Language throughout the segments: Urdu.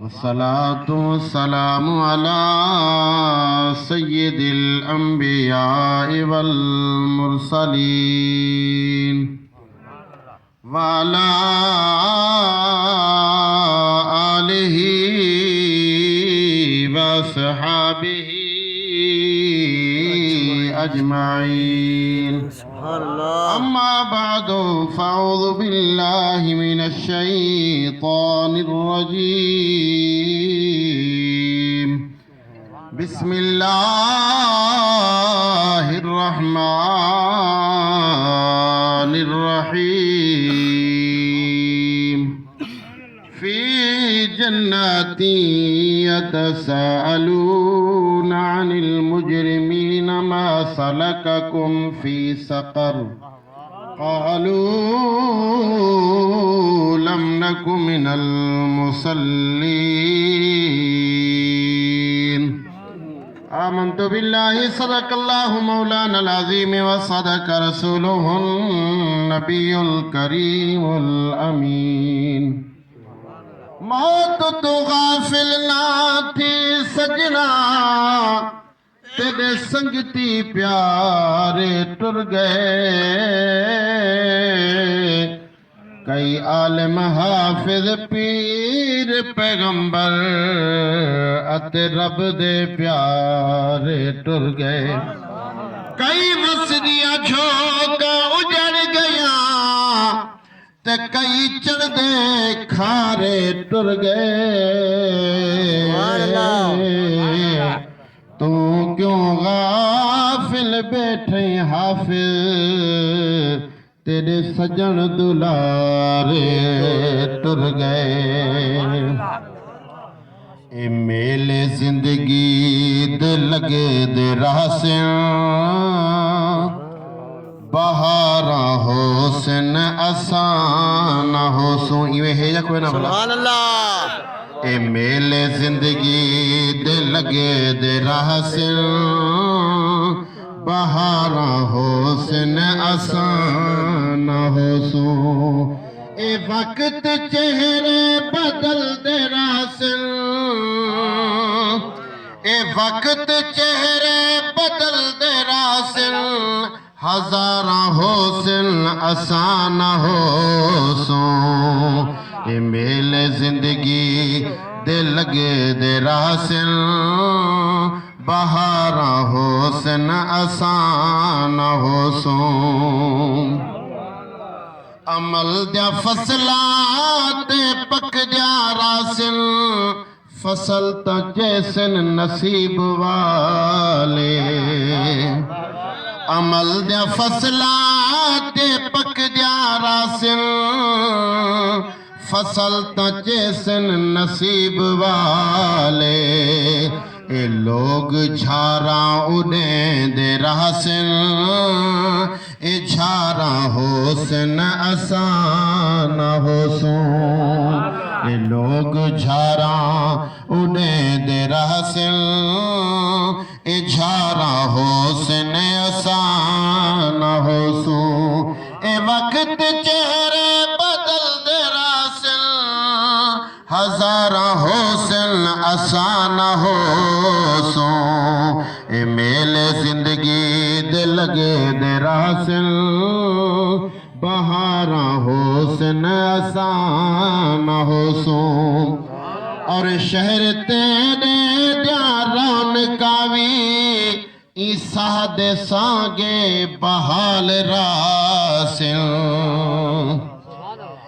والصلاة والسلام على سيد الأنبياء والمرسلين وعلى آله وصحابه أجمعين. أما بعد فأعوذ بالله من الشيطان الرجيم. بسم الله الرحمن الرحيم. في جنات يتساءلون عن المجرمين ما سلككم في سقر قالوا لم نك من المصلين. آمنت بالله صدق الله مولانا العظيم وصدق رسوله النبي الكريم الأمين. موت تو غافل نہ تھی سجنا تیرے سنگتی پیارے ٹر گئے. کئی عالم حافظ پیر پیغمبر اتے رب دے پیارے ٹر گئے. کئی وسریاں جھوکا اجڑ گیا تے کئی چڑھ دے کھارے ٹر گئے. تو کیوں غافل بیٹھے حافظ تیرے سجن دلارے ٹر گئے. اے میلے زندگی دے لگے دے راہ سے بہاراں حسن آسان ہو سو یہ ہے یا کوئی نہ بلا سبحان اللہ. اے میلے زندگی دے لگے دے راہ سے بہاراں حسن آسان ہو سو. اے وقت چہرے بدل دے راہ سے اے وقت چہرے بدل دے راہ سے ہزاراں حسن آسان ہو سو. اے میلے زندگی دے لگے دے راہ سے بہاراں حسن آسان ہو سو. عمل دیا فصلات پک جا راسل فصل تا جیسن نصیب والے. عمل دیا فصلات پک جا راسل فصل تا جیسن نصیب والے. اے لوگ جھاراں اڑیں دے راسل اے جھاراں حسن آسان ہو سو. اے لوگ جھاراں اڑیں دے راسل اے جھاراں حسن آسان ہو سو. اے وقت چہرے بدل دے راسل ہزاراں حسن آسان ہو سو. اے میلے زندگی دے لگے دے راسل بہاراں حسن آسان ہو سو. اور شہر تیرے دیا رونقاوی عیسیٰ دے سانگے بحال راسل.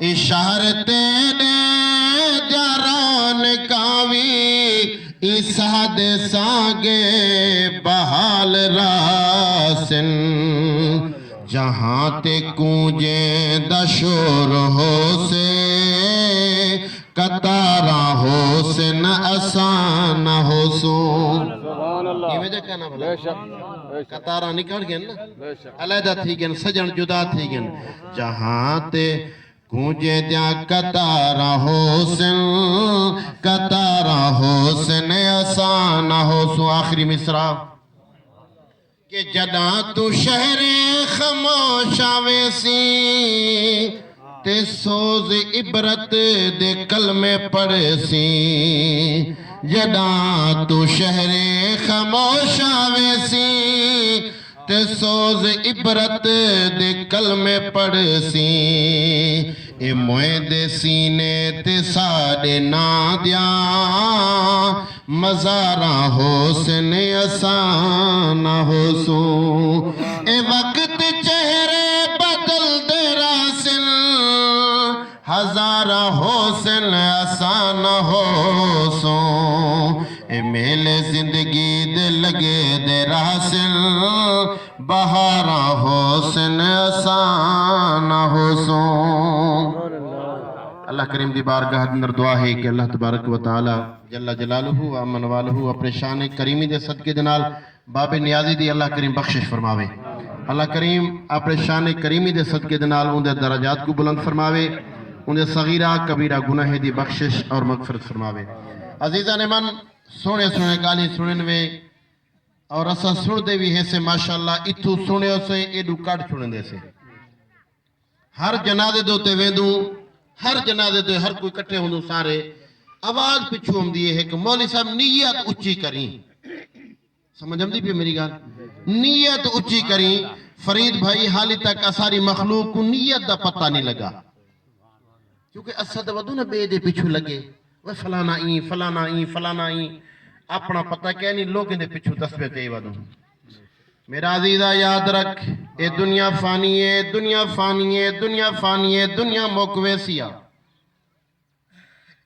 اے شہر تیرے دیا رونقاوی عیسیٰ دے سانگے بحال راسل. جہاں تے کونجے دا شور ہو سے قطاراں حسن آسان ہو سو. یہ وجہ کہنا بھلا قطاراں نکل گئے نا علیحدہ تھی گئے سجن جدا تھی گئے. جہاں تے کونجے دیا قطاراں حسن آسان ہو سو. آخری مصرع کہ جداں تو شہر خاموش آوے سی تے سوز عبرت دے کلمے پڑھ سی جداں تو شہر خاموش آوے سی تے سوز عبرت دے کلمے پڑھ سی اے موئے دے سینے تے ساڑے نا دیا مزاراں حسن آسان ہو سو اے وقت چہرے بدل دے راسل ہزارہ حسن آسان ہو سو اے میلے زندگی دے لگے دے راسل بہارہ حسن آسان ہو سو اللہ کریم دی بارگاہ اندر دعا ہے کہ اللہ تبارک و تعالی جل جلالہ و امن والہ اپنے شان کریمی دے صدقے دے نال باب نیازی دی اللہ کریم بخشش فرماوے اللہ کریم اپنے شان کریمی دے صدقے دے نال ان دے درجات کو بلند فرماوے ان دے صغیرہ کبیرہ گناہ دی بخشش اور مغفرت فرماوے عزیزان من سونے سونے گالی سنن وے اور اسا سن دے بھی ہے سے ماشاءاللہ اتھو سنے اسے ایڈو کٹ سنن دے سے ہر جنازے دوتے ویدوں ہر جنازے دے ہر کوئی کٹھے ہوندو سارے آواز پچھو ہم دیئے ہے کہ مولی صاحب نیت اچھی کریں سمجھ ہم دی پہ میری گال نیت اچھی کریں فرید بھائی حالی تک اساری مخلوق کو نیت دا پتہ نہیں لگا کیونکہ اسد ودو نہ بے دے پچھو لگے وہ فلانا این فلانا این فلانا این اپنا پتہ کیا نہیں لوگیں دے پچھو تسبیح تے ودو میرا عزیزہ یاد رکھ اے دنیا فانی ہے دنیا فانی ہے دنیا فانی ہے دنیا موقویسیہ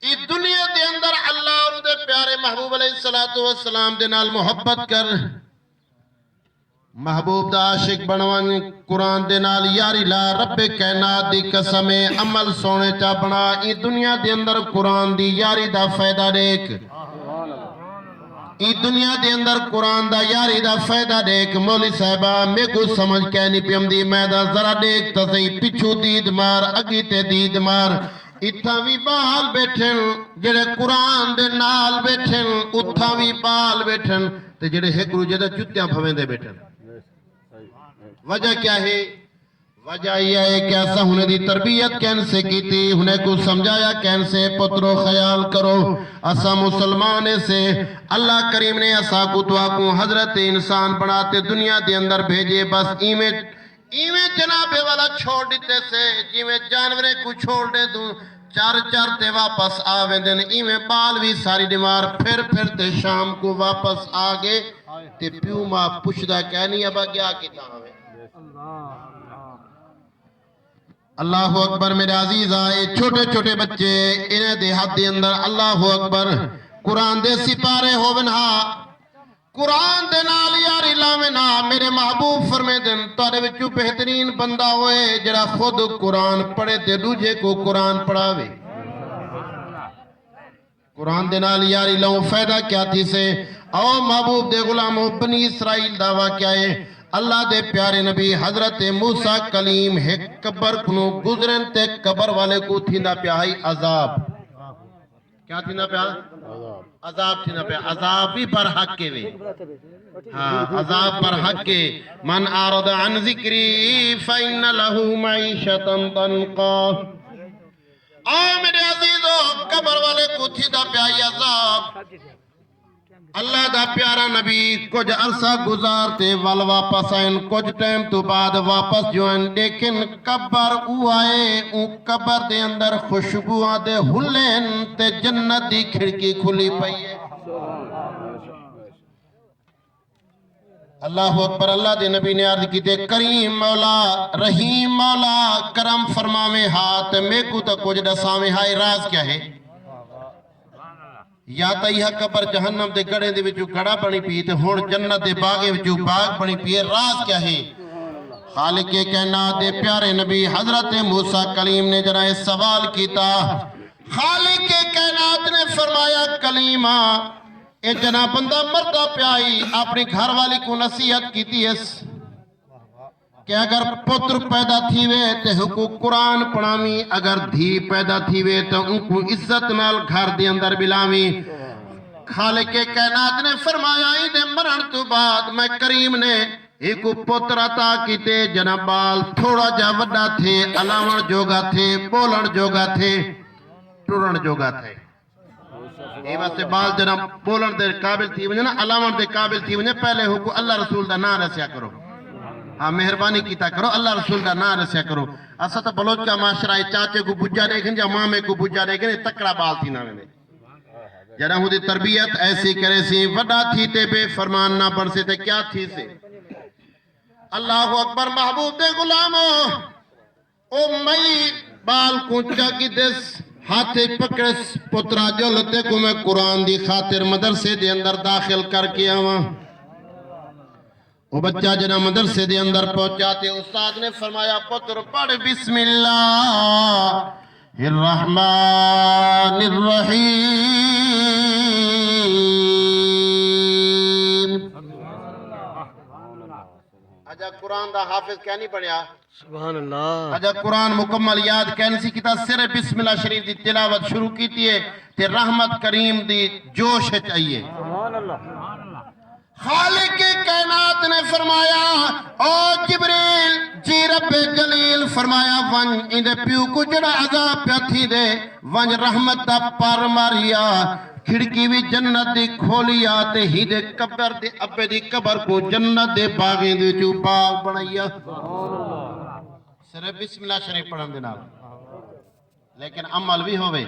اس دنیا دے اندر اللہ اور دے پیارے محبوب علیہ السلام دے نال محبت کر محبوب دا عاشق بنوان قرآن دے نال یاری لا رب کائنات دی قسم عمل سونے چا بنا اس دنیا دے اندر قرآن دی یاری دا فائدہ دیکھ اس دنیا دے اندر قرآن دا یاری دا فائدہ دیکھ مولی صاحبہ میں کو سمجھ کہنی پیم دی میں دا ذرا دیکھ تسی پچھو دید مار اگی تے دید مار اتھا بھی بال بیٹھن جڑے قرآن دے نال بیٹھن اتھا بھی بال بیٹھن تے جڑے ہکرو جڑے چتیاں بھویں دے بیٹھن وجہ کیا ہے وجہ یہ ہے کہ ایسا ہونے دی تربیت کین سے کی تھی انہیں کو سمجھایا کین سے پترو خیال کرو ایسا مسلمان سے اللہ کریم نے ایسا کو دعا کو حضرت انسان بناتے دنیا دے اندر بھیجے بس ایویں جنابے والا چھوڑ دیتے سے جیویں جانورے کو چھوڑ دے دوں چار تے واپس آویں دن ایویں بال بھی ساری دیوار پھر تے شام کو واپس آگے تے پیو ماں پوچھدا کہنی ابا گیا کتا ہوئے اللہ اکبر میرے عزیز آئے چھوٹے چھوٹے بچے انہیں دیہات دے اندر اللہ اکبر قرآن دے سپارے ہوونہا قرآن دے نال یاری لاونا میرے محبوب فرمے دن تارے وچو بہترین بندہ ہوئے جڑا خود قرآن پڑھے تے دوجے کو قرآن پڑھاوے قرآن دے نال یاری لاؤں فائدہ کیا تھی سے او محبوب دے غلاموں بنی اسرائیل دعویٰ کیا ہے اللہ دے پیارے نبی حضرت موسیٰ کلیم ہے قبر کنو گزرن تے قبر والے کو تھیندا پیائی عذاب کیا تھیندا پیا عذاب تھیندا پیا عذاب بھی پر حق کے وے ہاں عذاب پر حق کے من آرد عن ذکری فإن له معیشتا ضنقا میرے عزیزو قبر والے کو تھیندا پیائی عذاب اللہ دا پیارا نبی کچھ عرصہ گزارتے وال واپس آئین کچھ ٹائم تو بعد واپس جوئن لیکن قبر او آئے او قبر دے اندر خوشبوآں دے ہلین تے جنت دی کھڑکی کھلی پئیے اللہ اکبر اللہ دے نبی نے عرض کی تے کریم مولا رحیم مولا کرم فرماویں ہاتھ میں کو تا کچھ دساویں ہائی راز کیا ہے یا تا یہ قبر جہنم دے گڑے دے وچو گڑا بنی پی تے ہون جنت دے باغے وچو باغ بنی پی راز کیا ہے خالق کائنات دے پیارے نبی حضرت موسیٰ کلیم نے جنہیں سوال کیتا خالق کائنات نے فرمایا کلیمہ اے جنہ بندہ مردہ پیائی اپنی گھر والی کو نصیحت کیتی ہے کہ اگر پتر پیدا تھیوے تے حقوق قرآن پڑھامی اگر دھی پیدا تھیوے تو ان کو عزت نال گھر دے اندر بلامی خالق کائنات نے فرمایا دے مرن تو بعد میں کریم نے ایک پتر عطا کیتے جنا بال تھوڑا جا وڈا تھے علاوہ جوگا تھے بولن جوگا تھے ٹرن جوگا تھے یہ واسطے بال جنا بولن دے قابل تھی ونجے نا علاوہ دے قابل تھی ونجے پہلے حکم اللہ رسول دا نام رسیا کرو ہاں مہربانی کیتا کرو اللہ رسول دا نام رسیا کرو اسا تو بلوچ کا معاشرہ چاچے کو بجا دیکھیں یا مامے کو بجا دیکھیں تکڑا بال تھی نہ وینے جنا ہوں دی تربیت ایسی کرے سی وڈا تھی تے بے فرمان نہ بن سے تے کیا تھی سے اللہ اکبر محبوب دے غلامو او مئی بال کونچا کی دس ہاتھے پکڑس پترا جلتے کو میں قرآن دی خاطر مدرسے دے اندر داخل کر کے آواں وہ بچہ جنا مدرسے دے اندر پہنچاتے استاد نے فرمایا پتر پڑھ بسم اللہ الرحمن الرحیم اجا قرآن دا حافظ کیا نہیں پڑھیا سبحان اللہ اجا قرآن مکمل یاد کہنے سی کتا سر بسم اللہ شریف دی تلاوت شروع کیتی ہے تے رحمت کریم دی جوش چاہیے خالق کائنات نے فرمایا او جبریل جی رب جلیل فرمایا ون اندے پیو کو جڑا عذاب پیا تھی دے ون رحمت دا پر ماریا کھڑکی بھی جنت دی کھولیا تے ہی دے قبر دے ابے دی قبر کو جنت دے باغیں دے چو باغ بنایا صرف بسم اللہ شریف پڑھن دے نال لیکن عمل بھی ہوئے